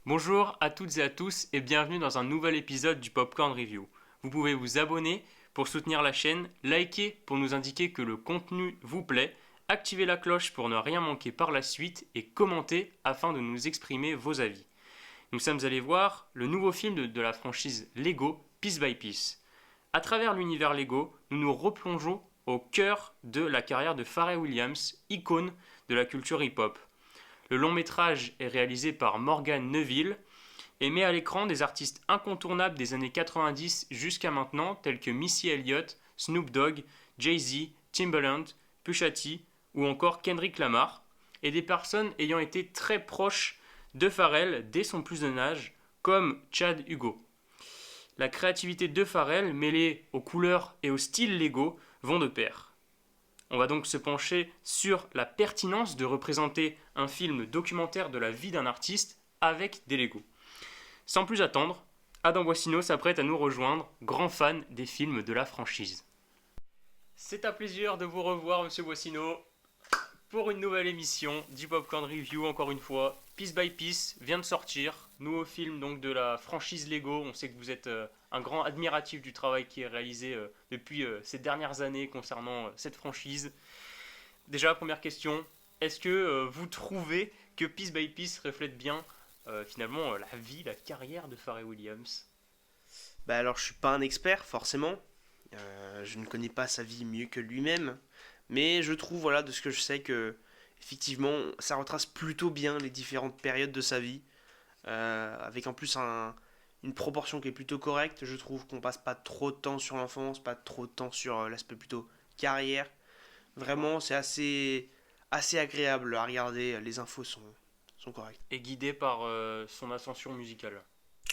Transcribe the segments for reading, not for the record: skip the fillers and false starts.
Bonjour à toutes et à tous et bienvenue dans un nouvel épisode du Popcorn Review. Vous pouvez vous abonner pour soutenir la chaîne, liker pour nous indiquer que le contenu vous plaît, activer la cloche pour ne rien manquer par la suite et commenter afin de nous exprimer vos avis. Nous sommes allés voir le nouveau film de la franchise Lego, Piece by Piece. À travers l'univers Lego, nous nous replongeons au cœur de la carrière de Pharrell Williams, icône de la culture hip-hop. Le long métrage est réalisé par Morgan Neville et met à l'écran des artistes incontournables des années 90 jusqu'à maintenant, tels que Missy Elliott, Snoop Dogg, Jay-Z, Timbaland, Pusha T ou encore Kendrick Lamar, et des personnes ayant été très proches de Pharrell dès son plus jeune âge, comme Chad Hugo. La créativité de Pharrell, mêlée aux couleurs et au style Lego, vont de pair. On va donc se pencher sur la pertinence de représenter un film documentaire de la vie d'un artiste avec des Lego. Sans plus attendre, Adam Boissino s'apprête à nous rejoindre, grand fan des films de la franchise. C'est un plaisir de vous revoir, monsieur Boissino, pour une nouvelle émission du Popcorn Review, encore une fois. Piece by Piece vient de sortir, nouveau film donc de la franchise Lego. On sait que vous êtes un grand admiratif du travail qui est réalisé depuis ces dernières années concernant cette franchise. Déjà, première question, est-ce que vous trouvez que Piece by Piece reflète bien finalement la vie, la carrière de Pharrell Williams? Alors je suis pas un expert forcément, je ne connais pas sa vie mieux que lui-même, mais je trouve de ce que je sais que effectivement ça retrace plutôt bien les différentes périodes de sa vie, avec en plus une proportion qui est plutôt correcte. Je trouve qu'on passe pas trop de temps sur l'enfance, pas trop de temps sur l'aspect plutôt carrière. Vraiment c'est assez agréable à regarder, les infos sont correctes. Et guidé par son ascension musicale.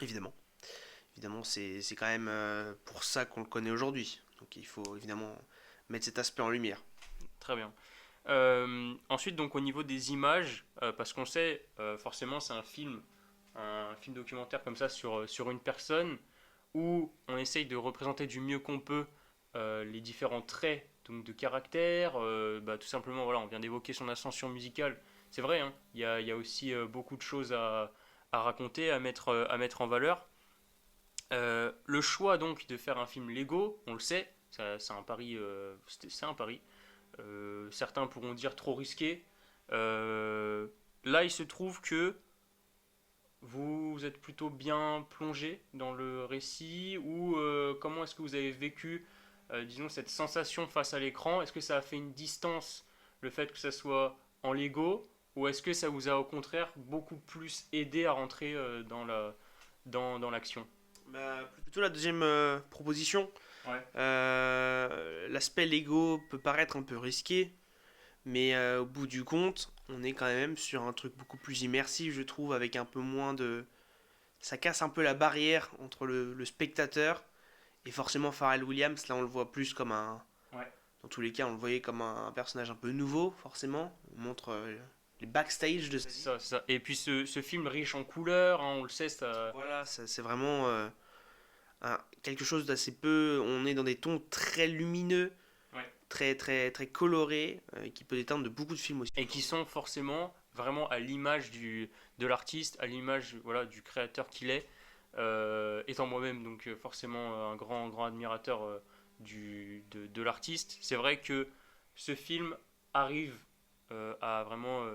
Évidemment. Évidemment, c'est quand même pour ça qu'on le connaît aujourd'hui. Donc il faut évidemment mettre cet aspect en lumière. Très bien. Ensuite, donc au niveau des images, parce qu'on sait, forcément, c'est un film documentaire comme ça sur une personne où on essaye de représenter du mieux qu'on peut les différents traits donc, de caractère. Tout simplement, voilà, on vient d'évoquer son ascension musicale. C'est vrai, hein, y a aussi beaucoup de choses à raconter, à mettre en valeur. Le choix donc de faire un film Lego, on le sait, c'est un pari. C'est un pari. Certains pourront dire trop risqué. Là, il se trouve que vous êtes plutôt bien plongé dans le récit ou comment est-ce que vous avez vécu, disons, cette sensation face à l'écran? Est-ce que ça a fait une distance, le fait que ça soit en Lego, ou est-ce que ça vous a au contraire beaucoup plus aidé à rentrer dans l'action? Plutôt la deuxième proposition. Ouais. L'aspect Lego peut paraître un peu risqué, mais au bout du compte, on est quand même sur un truc beaucoup plus immersif, je trouve, avec un peu moins de... Ça casse un peu la barrière entre le spectateur et forcément Pharrell Williams. Là, on le voit plus comme un... Ouais. Dans tous les cas, on le voyait comme un personnage un peu nouveau, forcément. On montre les backstage de... C'est ça, c'est ça. Et puis ce film riche en couleurs, hein, on le sait, ça... Voilà, c'est vraiment quelque chose d'assez peu... On est dans des tons très lumineux, Ouais. très, très, très colorés, qui peut déteindre de beaucoup de films aussi. Et qui sont forcément vraiment à l'image de l'artiste, à l'image voilà, du créateur qu'il est. Étant moi-même donc forcément un grand admirateur de l'artiste, c'est vrai que ce film arrive à vraiment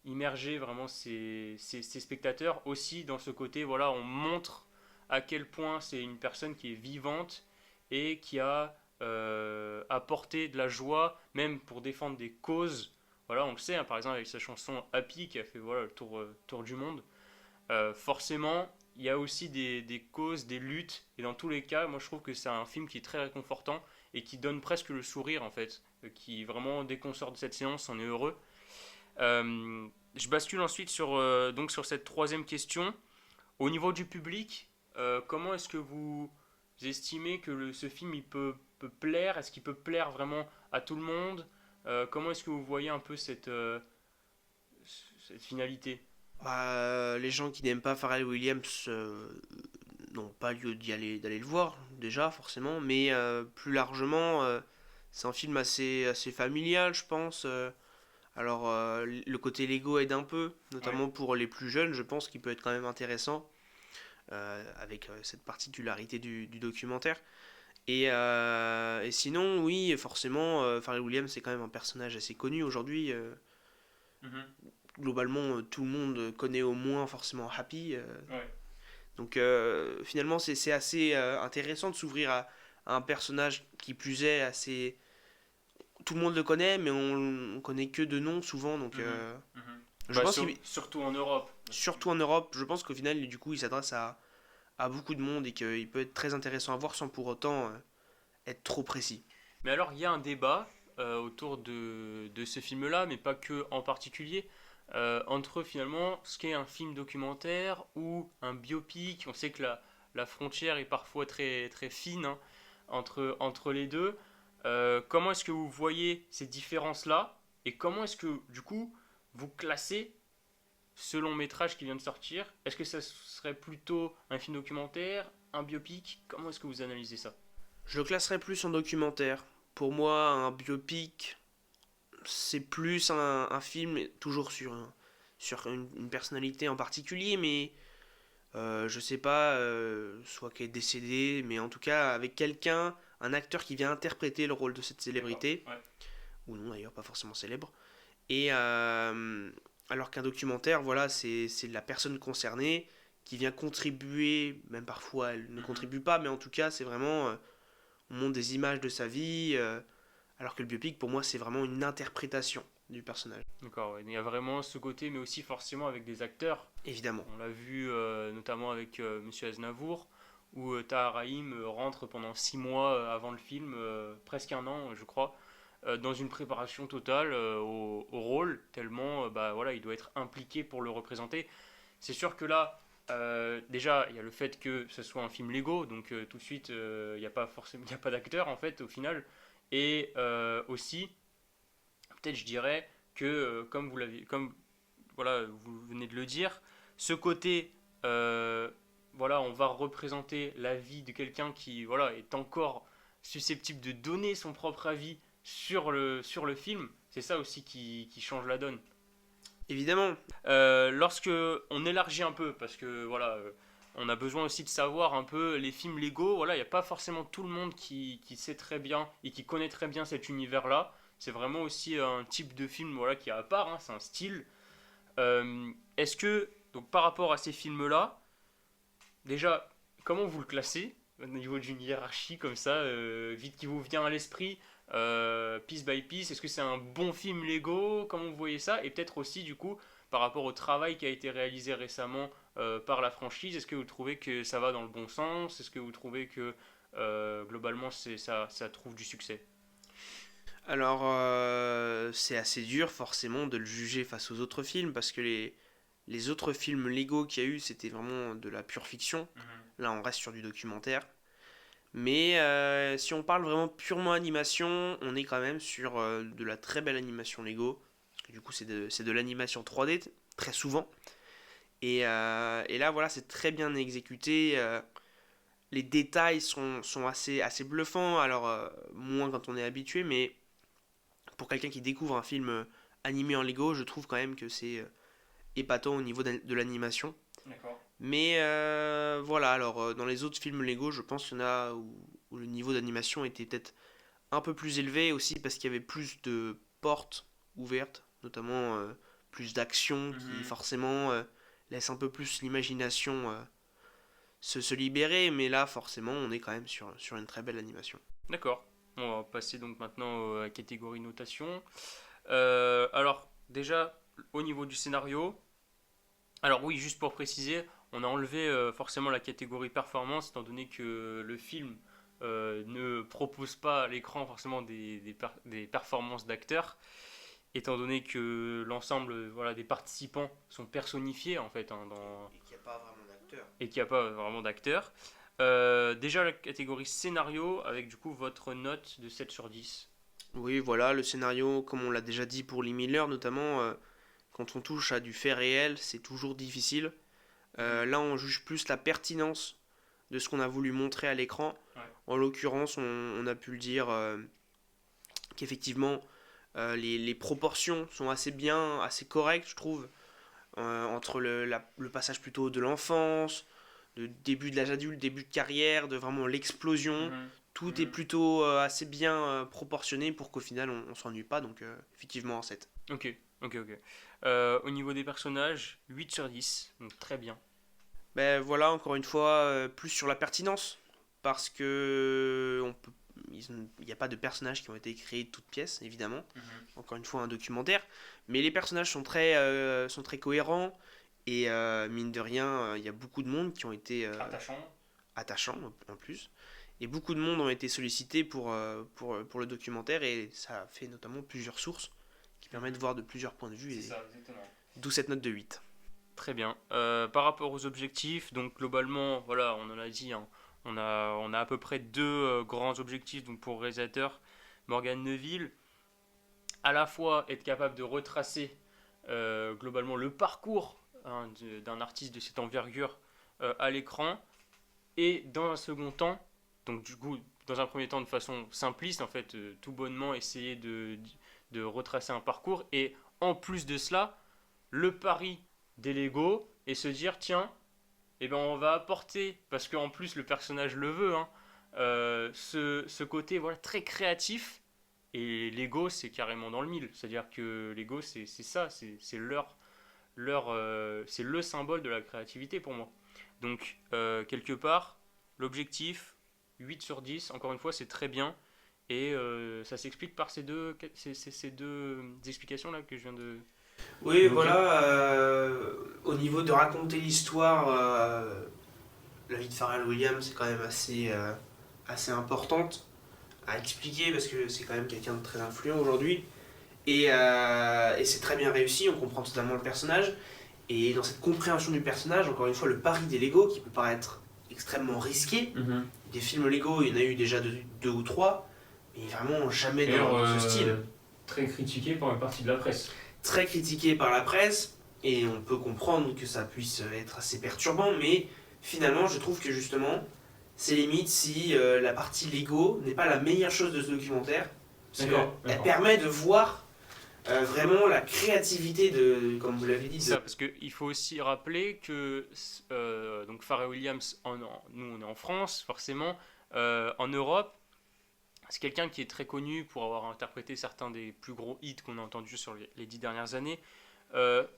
immerger vraiment ses spectateurs aussi dans ce côté, voilà, on montre à quel point c'est une personne qui est vivante et qui a apporté de la joie, même pour défendre des causes. Voilà, on le sait, hein, par exemple avec sa chanson Happy qui a fait voilà, le tour du monde. Forcément, il y a aussi des causes, des luttes, et dans tous les cas, moi je trouve que c'est un film qui est très réconfortant et qui donne presque le sourire en fait, qui vraiment, dès qu'on sort de cette séance, on est heureux. Je bascule ensuite donc sur cette troisième question. Au niveau du public, comment est-ce que vous estimez que ce film il peut plaire? Est-ce qu'il peut plaire vraiment à tout le monde? Comment est-ce que vous voyez un peu cette finalité? Les gens qui n'aiment pas Pharrell Williams n'ont pas lieu d'aller le voir, déjà, forcément, mais plus largement, C'est un film assez familial, je pense. Alors, le côté Lego aide un peu, Ouais. notamment pour les plus jeunes, je pense qu'il peut être quand même intéressant, avec cette particularité du documentaire. Et sinon, oui, forcément, Pharrell Williams, c'est quand même un personnage assez connu aujourd'hui. Mhm. Globalement, tout le monde connaît au moins forcément Happy. Ouais. Donc, finalement, c'est assez intéressant de s'ouvrir à un personnage qui plus est assez. Tout le monde le connaît, mais on connaît que de nom souvent. Donc, Mhm. Mhm. je Bah, pense qu'il surtout en Europe. surtout en Europe, je pense qu'au final, du coup, il s'adresse à beaucoup de monde et qu'il peut être très intéressant à voir sans pour autant être trop précis. Mais alors, il y a un débat autour de ce film-là, mais pas que en particulier, entre finalement ce qu'est un film documentaire ou un biopic. On sait que la frontière est parfois très, très fine, hein, entre les deux. Comment est-ce que vous voyez ces différences-là et comment est-ce que, du coup, vous classez ce long métrage qui vient de sortir? Est-ce que ça serait plutôt un film documentaire, un biopic? Comment est-ce que vous analysez ça? Je le classerais plus en documentaire. Pour moi, un biopic, c'est plus un film, toujours sur une personnalité en particulier, mais je sais pas, soit qui est décédé, mais en tout cas avec quelqu'un, un acteur qui vient interpréter le rôle de cette D'accord. célébrité, Ouais. ou non d'ailleurs, pas forcément célèbre. Et alors qu'un documentaire, voilà, c'est la personne concernée qui vient contribuer, même parfois elle ne Mhm. contribue pas, mais en tout cas c'est vraiment, on montre des images de sa vie, alors que le biopic pour moi c'est vraiment une interprétation du personnage, D'accord, ouais. Il y a vraiment ce côté, mais aussi forcément avec des acteurs. évidemment. On l'a vu notamment avec Monsieur Aznavour, où Tahar Rahim rentre pendant 6 mois avant le film, presque un an, je crois, dans une préparation totale au rôle, tellement bah, voilà, il doit être impliqué pour le représenter. C'est sûr que là, déjà, il y a le fait que ce soit un film Lego, donc tout de suite, il n'y a pas forcément, il y a pas d'acteur en fait au final, et aussi, peut-être je dirais que comme voilà, vous venez de le dire, ce côté, euh, voilà, on va représenter la vie de quelqu'un qui, voilà, est encore susceptible de donner son propre avis sur le film. C'est ça aussi qui change la donne. Évidemment, Lorsque on élargit un peu, parce que voilà, on a besoin aussi de savoir un peu les films Lego. Voilà, il n'y a pas forcément tout le monde qui sait très bien et qui connaît très bien cet univers-là. C'est vraiment aussi un type de film voilà, qui est à part, hein, c'est un style. Est-ce que, donc par rapport à ces films-là, déjà, comment vous le classez au niveau d'une hiérarchie comme ça, vite qui vous vient à l'esprit, piece by piece? Est-ce que c'est un bon film Lego? Comment vous voyez ça? Et peut-être aussi, du coup, par rapport au travail qui a été réalisé récemment par la franchise, est-ce que vous trouvez que ça va dans le bon sens? Est-ce que vous trouvez que globalement ça trouve du succès? alors c'est assez dur forcément de le juger face aux autres films parce que les autres films Lego qu'il y a eu c'était vraiment de la pure fiction. Mhm. Là on reste sur du documentaire. Mais si on parle vraiment purement animation, on est quand même sur de la très belle animation Lego. Parce que du coup, c'est de l'animation 3D, très souvent. Et là, voilà, c'est très bien exécuté. Les détails sont assez bluffants. Alors, moins quand on est habitué, mais pour quelqu'un qui découvre un film animé en Lego, je trouve quand même que c'est épatant au niveau de l'animation. D'accord. Mais voilà, alors dans les autres films Lego, je pense qu'il y en a où le niveau d'animation était peut-être un peu plus élevé aussi parce qu'il y avait plus de portes ouvertes, notamment plus d'action qui Mhm. forcément laisse un peu plus l'imagination se libérer. Mais là, forcément, on est quand même sur une très belle animation. D'accord. On va passer donc maintenant à la catégorie notation. Alors, déjà, au niveau du scénario, alors oui, juste pour préciser, on a enlevé forcément la catégorie performance, étant donné que le film ne propose pas à l'écran forcément des performances d'acteurs, étant donné que l'ensemble voilà, des participants sont personnifiés en fait, hein, Et qu'il n'y a pas vraiment d'acteur. et qu'il n'y a pas vraiment d'acteurs. Déjà la catégorie scénario, avec du coup votre note de 7/10. Oui, voilà, le scénario, comme on l'a déjà dit pour Lee Miller, notamment quand on touche à du fait réel, c'est toujours difficile. Mhm. Là, on juge plus la pertinence de ce qu'on a voulu montrer à l'écran. Ouais. En l'occurrence, on a pu le dire, qu'effectivement les proportions sont assez bien, assez correctes, je trouve, entre le passage plutôt de l'enfance, de début de l'âge adulte, début de carrière, de vraiment l'explosion. Mhm. Tout est Mhm. plutôt assez bien proportionné pour qu'au final on s'ennuie pas, donc effectivement en 7. Ok, ok. Au niveau des personnages, 8 sur 10, donc très bien. Ben voilà, encore une fois, plus sur la pertinence, parce que il n'y a pas de personnages qui ont été créés de toutes pièces, évidemment. Mhm. Encore une fois, un documentaire. Mais les personnages sont très cohérents, et mine de rien, il y a beaucoup de monde qui ont été Attachant. attachants en plus. Et beaucoup de monde ont été sollicités pour le documentaire, et ça a fait notamment plusieurs sources qui permettent de Mhm. voir de plusieurs points de vue, C'est et ça, exactement. d'où cette note de 8. Très bien. Par rapport aux objectifs, donc globalement, voilà, on en a dit, hein, on a à peu près deux grands objectifs donc pour le réalisateur Morgan Neville, à la fois être capable de retracer globalement le parcours hein, d'un artiste de cette envergure à l'écran, et dans un second temps, donc du coup, dans un premier temps de façon simpliste, en fait, tout bonnement essayer de retracer un parcours, et en plus de cela, le pari des Lego et se dire tiens, eh ben on va apporter, parce qu'en plus le personnage le veut, hein, ce côté voilà, très créatif. Et Lego, c'est carrément dans le mille. C'est-à-dire que Lego, c'est ça, c'est c'est le symbole de la créativité pour moi. Donc, quelque part, l'objectif, 8 sur 10, encore une fois, c'est très bien. Et ça s'explique par ces deux explications-là que je viens de Oui, d'évoquer. voilà, au niveau de raconter l'histoire, la vie de Pharrell Williams c'est quand même assez importante à expliquer parce que c'est quand même quelqu'un de très influent aujourd'hui. Et c'est très bien réussi, on comprend totalement le personnage. Et dans cette compréhension du personnage, encore une fois, le pari des Lego qui peut paraître extrêmement risqué. Mhm. Des films Lego, il y en a eu déjà deux ou trois, mais vraiment jamais D'ailleurs, dans ce style. très critiqué par une partie de la presse. Très critiqué par la presse, et on peut comprendre que ça puisse être assez perturbant, mais finalement, je trouve que justement, c'est limite si la partie Lego n'est pas la meilleure chose de ce documentaire, parce qu'elle permet de voir vraiment la créativité de, comme vous l'avez dit, C'est de... ça, parce qu'il faut aussi rappeler que donc Pharrell Williams, nous on est en France, forcément, en Europe, c'est quelqu'un qui est très connu pour avoir interprété certains des plus gros hits qu'on a entendus sur les 10 dernières années.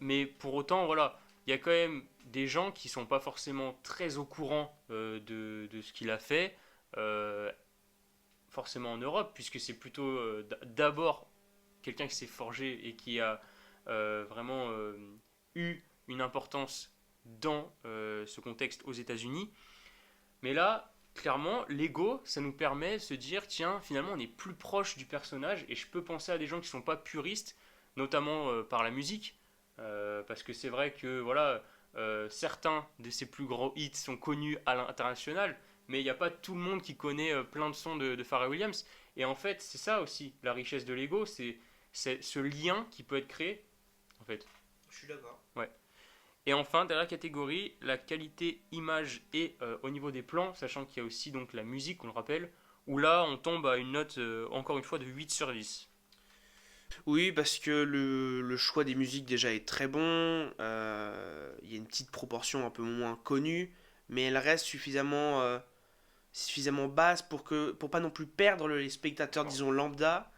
Mais pour autant, voilà, il y a quand même des gens qui sont pas forcément très au courant de ce qu'il a fait, euh, forcément en Europe, puisque c'est plutôt d'abord quelqu'un qui s'est forgé et qui a vraiment eu une importance dans ce contexte aux États-Unis. Mais là, clairement, l'ego, ça nous permet de se dire, tiens, finalement, on est plus proche du personnage, et je peux penser à des gens qui ne sont pas puristes, notamment par la musique, parce que c'est vrai que, voilà, certains de ses plus gros hits sont connus à l'international, mais il n'y a pas tout le monde qui connaît plein de sons de Pharrell Williams. Et en fait, c'est ça aussi, la richesse de l'ego, c'est ce lien qui peut être créé, en fait. Je suis d'accord. Ouais. Et enfin, dernière catégorie, la qualité image et au niveau des plans, sachant qu'il y a aussi donc la musique, on le rappelle, où là on tombe à une note encore une fois de 8 sur 10. Oui, parce que le choix des musiques déjà est très bon. Il y a une petite proportion un peu moins connue, mais elle reste suffisamment basse pour pas non plus perdre les spectateurs, Bon. disons, lambda.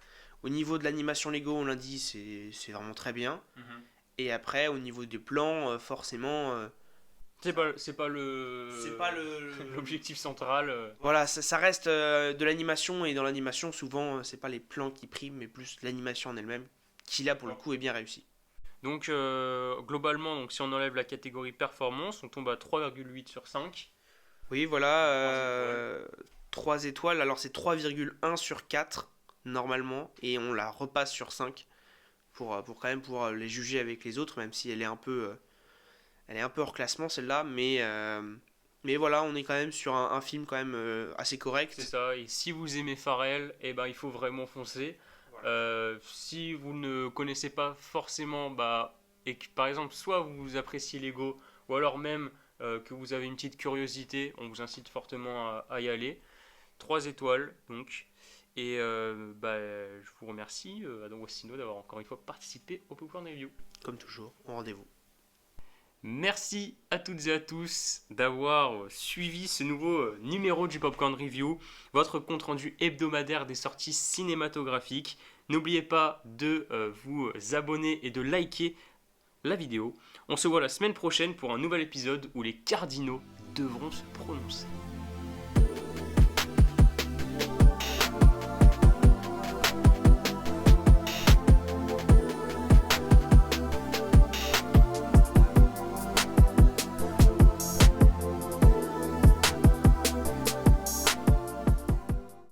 Au niveau de l'animation Lego, on l'a dit, c'est vraiment très bien. Mhm. Et après, au niveau des plans, forcément, C'est pas c'est pas l'objectif central. Voilà, ça reste de l'animation, et dans l'animation, souvent, c'est pas les plans qui priment, mais plus l'animation en elle-même, qui là, pour le Bon. coup, est bien réussie. Donc globalement, donc, si on enlève la catégorie performance, on tombe à 3,8 sur 5. Oui, voilà, 3 étoiles. 3 étoiles, alors c'est 3,1 sur 4 normalement, et on la repasse sur 5 pour quand même pouvoir les juger avec les autres, même si elle est un peu hors classement celle-là, mais voilà, on est quand même sur un film quand même assez C'est correct. ça, et si vous aimez Pharrell, eh ben, il faut vraiment foncer. Voilà. Si vous ne connaissez pas forcément, bah, et que par exemple, soit vous appréciez Lego, ou alors même que vous avez une petite curiosité, on vous incite fortement à y aller. 3 étoiles, donc. Et je vous remercie, Adam Westino, d'avoir encore une fois participé au Popcorn Review. Comme toujours, au rendez-vous. Merci à toutes et à tous d'avoir suivi ce nouveau numéro du Popcorn Review, votre compte-rendu hebdomadaire des sorties cinématographiques. N'oubliez pas de vous abonner et de liker la vidéo. On se voit la semaine prochaine pour un nouvel épisode où les cardinaux devront se prononcer.